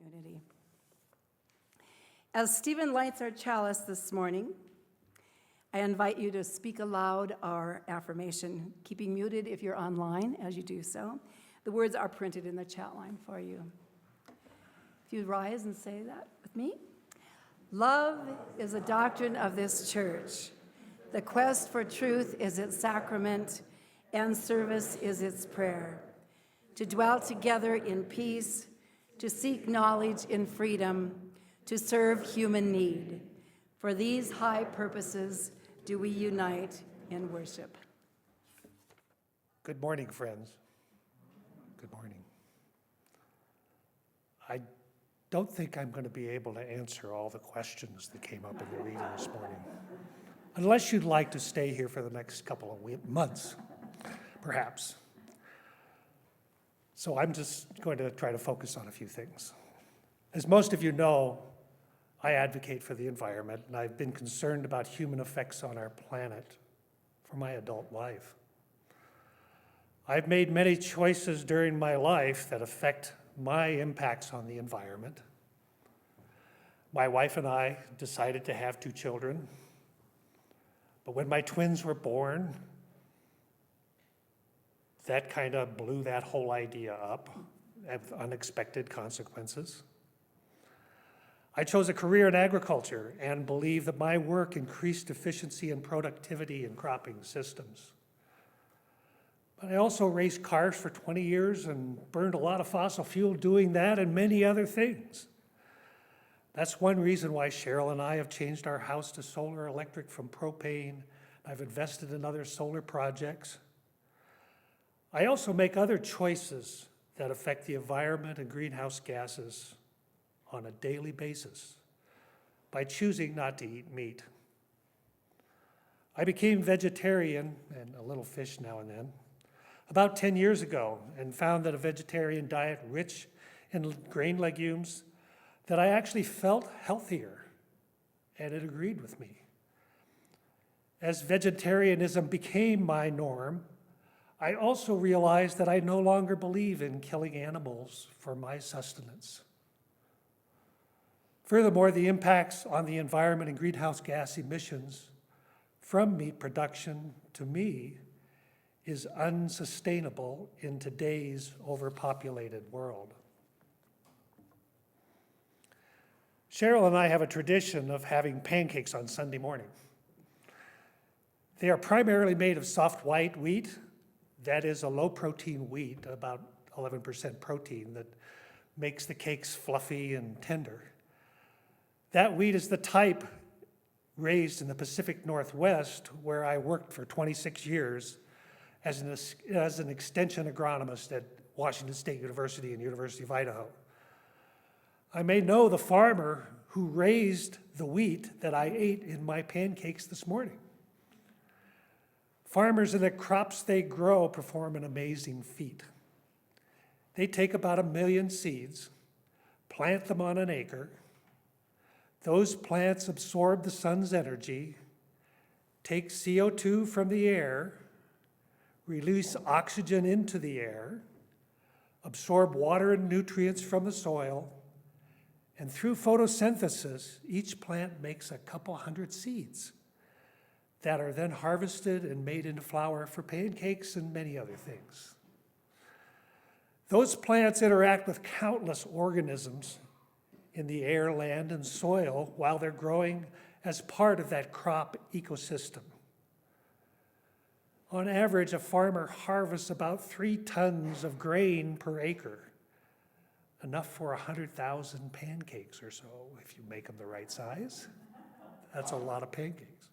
community. As Stephen lights our chalice this morning, I invite you to speak aloud our affirmation, keeping muted if you're online as you do so. The words are printed in the chat line for you. If you rise and say that with me. Love is a doctrine of this church. The quest for truth is its sacrament, and service is its prayer. To dwell together in peace, to seek knowledge in freedom, to serve human need. For these high purposes do we unite in worship. Good morning, friends. Good morning. I don't think I'm going to be able to answer all the questions that came up in the reading this morning, unless you'd like to stay here for the next couple of months, perhaps. So I'm just going to try to focus on a few things. As most of you know, I advocate for the environment, and I've been concerned about human effects on our planet for my adult life. I've made many choices during my life that affect my impacts on the environment. My wife and I decided to have 2 children, but when my twins were born, that kind of blew that whole idea up with unexpected consequences. I chose a career in agriculture and believe that my work increased efficiency and productivity in cropping systems. But I also raced cars for 20 years and burned a lot of fossil fuel doing that and many other things. That's one reason why Cheryl and I have changed our house to solar electric from propane. I've invested in other solar projects. I also make other choices that affect the environment and greenhouse gases on a daily basis by choosing not to eat meat. I became vegetarian and a little fish now and then about 10 years ago and found that a vegetarian diet rich in grain legumes that I actually felt healthier, and it agreed with me. As vegetarianism became my norm, I also realized that I no longer believe in killing animals for my sustenance. Furthermore, the impacts on the environment and greenhouse gas emissions from meat production to me is unsustainable in today's overpopulated world. Cheryl and I have a tradition of having pancakes on Sunday morning. They are primarily made of soft white wheat. That is a low-protein wheat, about 11% protein, that makes the cakes fluffy and tender. That wheat is the type raised in the Pacific Northwest, where I worked for 26 years as an extension agronomist at Washington State University and University of Idaho. I may know the farmer who raised the wheat that I ate in my pancakes this morning. Farmers and the crops they grow perform an amazing feat. They take about 1 million seeds, plant them on an acre. Those plants absorb the sun's energy, take CO2 from the air, release oxygen into the air, absorb water and nutrients from the soil, and through photosynthesis, each plant makes a couple hundred seeds that are then harvested and made into flour for pancakes and many other things. Those plants interact with countless organisms in the air, land, and soil while they're growing as part of that crop ecosystem. On average, a farmer harvests about 3 tons of grain per acre, enough for 100,000 pancakes or so, if you make them the right size. That's a lot of pancakes.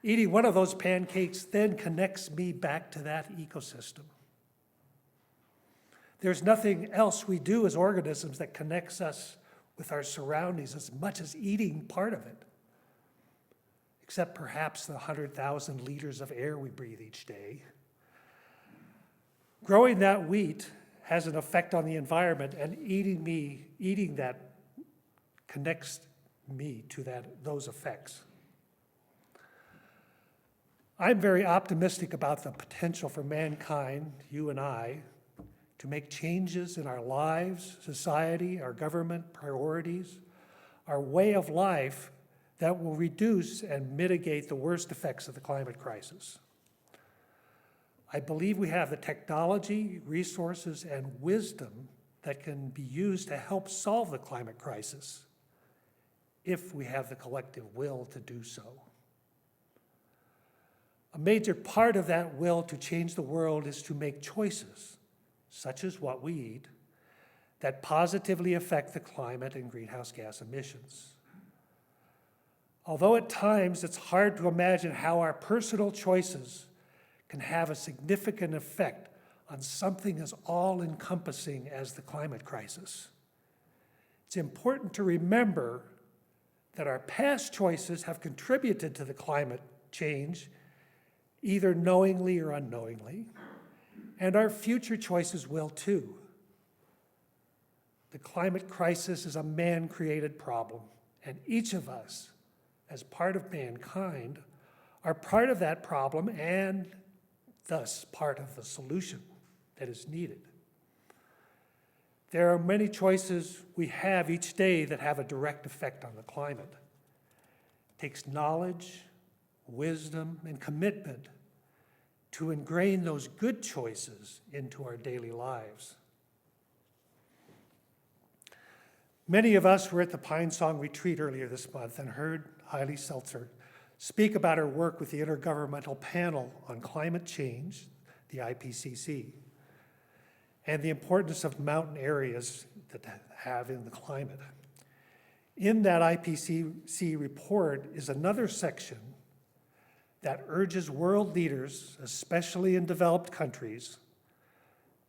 Eating one of those pancakes then connects me back to that ecosystem. There's nothing else we do as organisms that connects us with our surroundings as much as eating part of it, except perhaps the 100,000 liters of air we breathe each day. Growing that wheat has an effect on the environment, and eating that connects me to those effects. I'm very optimistic about the potential for mankind, you and I, to make changes in our lives, society, our government priorities, our way of life that will reduce and mitigate the worst effects of the climate crisis. I believe we have the technology, resources, and wisdom that can be used to help solve the climate crisis if we have the collective will to do so. A major part of that will to change the world is to make choices, such as what we eat, that positively affect the climate and greenhouse gas emissions. Although at times it's hard to imagine how our personal choices can have a significant effect on something as all-encompassing as the climate crisis, it's important to remember that our past choices have contributed to the climate change, either knowingly or unknowingly, and our future choices will too. The climate crisis is a man-created problem, and each of us, as part of mankind, are part of that problem and thus part of the solution that is needed. There are many choices we have each day that have a direct effect on the climate. It takes knowledge, wisdom, and commitment to ingrain those good choices into our daily lives. Many of us were at the Pine Song Retreat earlier this month and heard Haile Seltzer speak about her work with the Intergovernmental Panel on Climate Change, the IPCC, and the importance of mountain areas that have in the climate. In that IPCC report is another section that urges world leaders, especially in developed countries,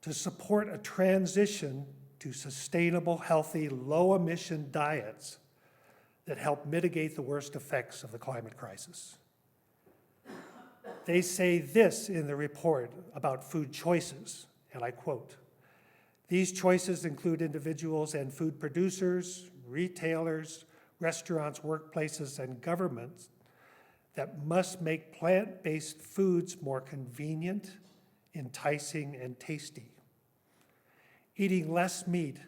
to support a transition to sustainable, healthy, low-emission diets that help mitigate the worst effects of the climate crisis. They say this in the report about food choices, and I quote, "These choices include individuals and food producers, retailers, restaurants, workplaces, and governments that must make plant-based foods more convenient, enticing, and tasty. Eating less meat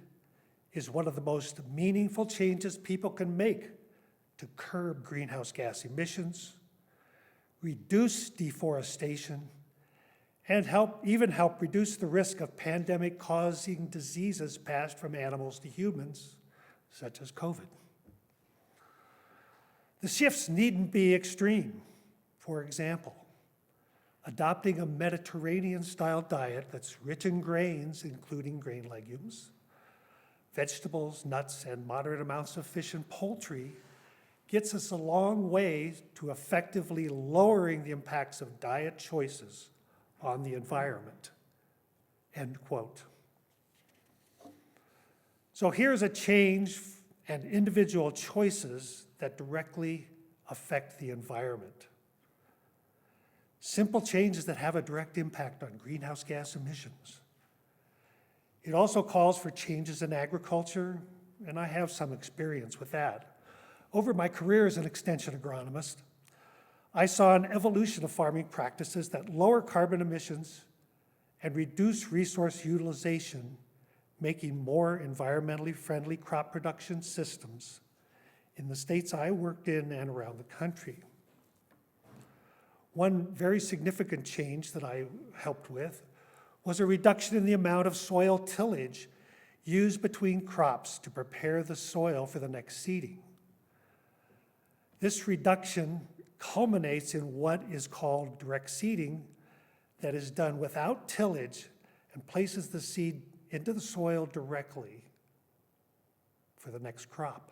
is one of the most meaningful changes people can make to curb greenhouse gas emissions, reduce deforestation, and even help reduce the risk of pandemic-causing diseases passed from animals to humans, such as COVID. The shifts needn't be extreme. For example, adopting a Mediterranean-style diet that's rich in grains, including grain legumes, vegetables, nuts, and moderate amounts of fish and poultry gets us a long way to effectively lowering the impacts of diet choices on the environment." End quote. So here's a change and individual choices that directly affect the environment. Simple changes that have a direct impact on greenhouse gas emissions. It also calls for changes in agriculture, and I have some experience with that. Over my career as an extension agronomist, I saw an evolution of farming practices that lower carbon emissions and reduce resource utilization, making more environmentally friendly crop production systems in the states I worked in and around the country. One very significant change that I helped with was a reduction in the amount of soil tillage used between crops to prepare the soil for the next seeding. This reduction culminates in what is called direct seeding, that is done without tillage and places the seed into the soil directly for the next crop.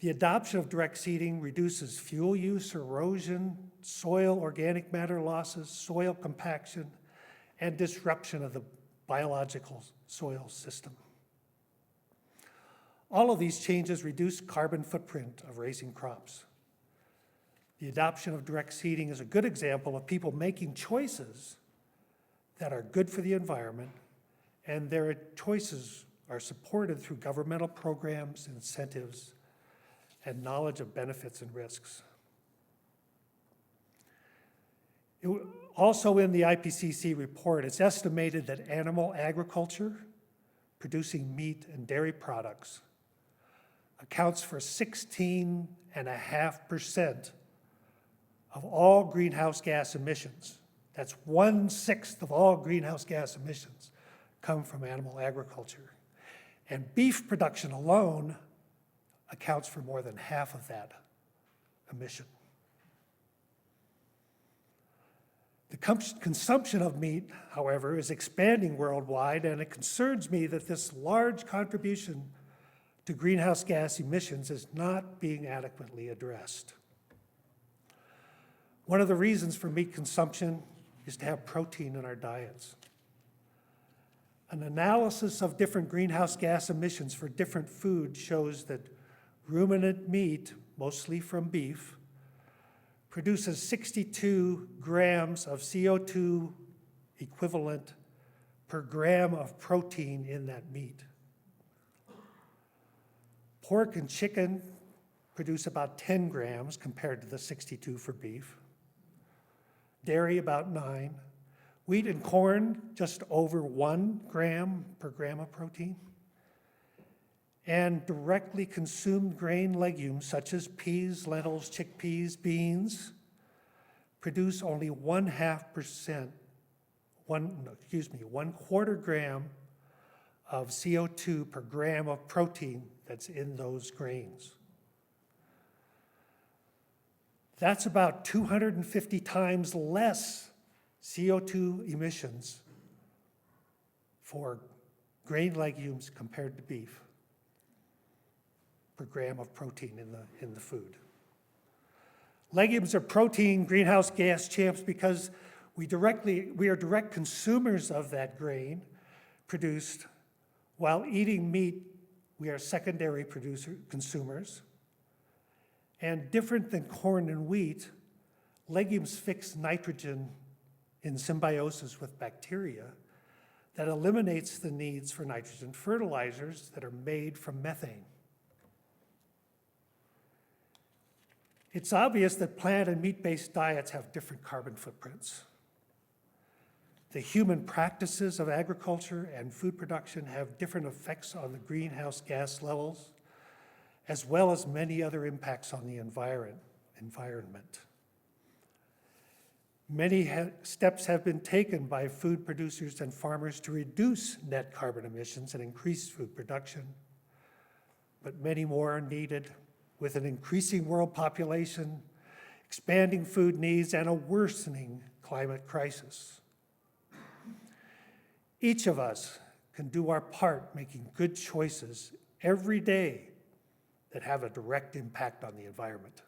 The adoption of direct seeding reduces fuel use, erosion, soil organic matter losses, soil compaction, and disruption of the biological soil system. All of these changes reduce carbon footprint of raising crops. The adoption of direct seeding is a good example of people making choices that are good for the environment, and their choices are supported through governmental programs, incentives, and knowledge of benefits and risks. Also in the IPCC report, it's estimated that animal agriculture, producing meat and dairy products, accounts for 16.5% of all greenhouse gas emissions. That's 1/6 of all greenhouse gas emissions come from animal agriculture. And beef production alone accounts for more than half of that emission. The consumption of meat, however, is expanding worldwide, and it concerns me that this large contribution to greenhouse gas emissions is not being adequately addressed. One of the reasons for meat consumption is to have protein in our diets. An analysis of different greenhouse gas emissions for different foods shows that ruminant meat, mostly from beef, produces 62 grams of CO2 equivalent per gram of protein in that meat. Pork and chicken produce about 10 grams compared to the 62 for beef. Dairy, about 9. Wheat and corn, just over 1 gram per gram of protein. And directly consumed grain legumes such as peas, lentils, chickpeas, beans, produce only 1/4 gram of CO2 per gram of protein that's in those grains. That's about 250 times less CO2 emissions for grain legumes compared to beef per gram of protein in the food. Legumes are protein greenhouse gas champs because we are direct consumers of that grain produced, while eating meat, we are secondary consumers. And different than corn and wheat, legumes fix nitrogen in symbiosis with bacteria that eliminates the needs for nitrogen fertilizers that are made from methane. It's obvious that plant and meat-based diets have different carbon footprints. The human practices of agriculture and food production have different effects on the greenhouse gas levels, as well as many other impacts on the environment. Many steps have been taken by food producers and farmers to reduce net carbon emissions and increase food production, but many more are needed with an increasing world population, expanding food needs, and a worsening climate crisis. Each of us can do our part making good choices every day that have a direct impact on the environment.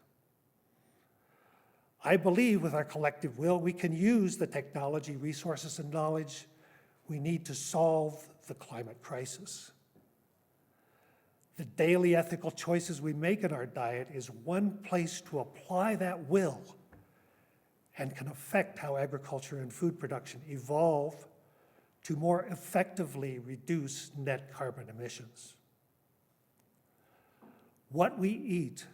I believe with our collective will, we can use the technology, resources, and knowledge we need to solve the climate crisis. The daily ethical choices we make in our diet is one place to apply that will and can affect how agriculture and food production evolve to more effectively reduce net carbon emissions. What we eat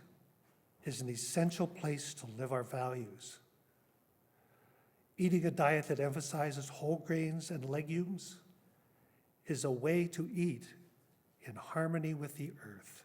is an essential place to live our values. Eating a diet that emphasizes whole grains and legumes is a way to eat in harmony with the earth.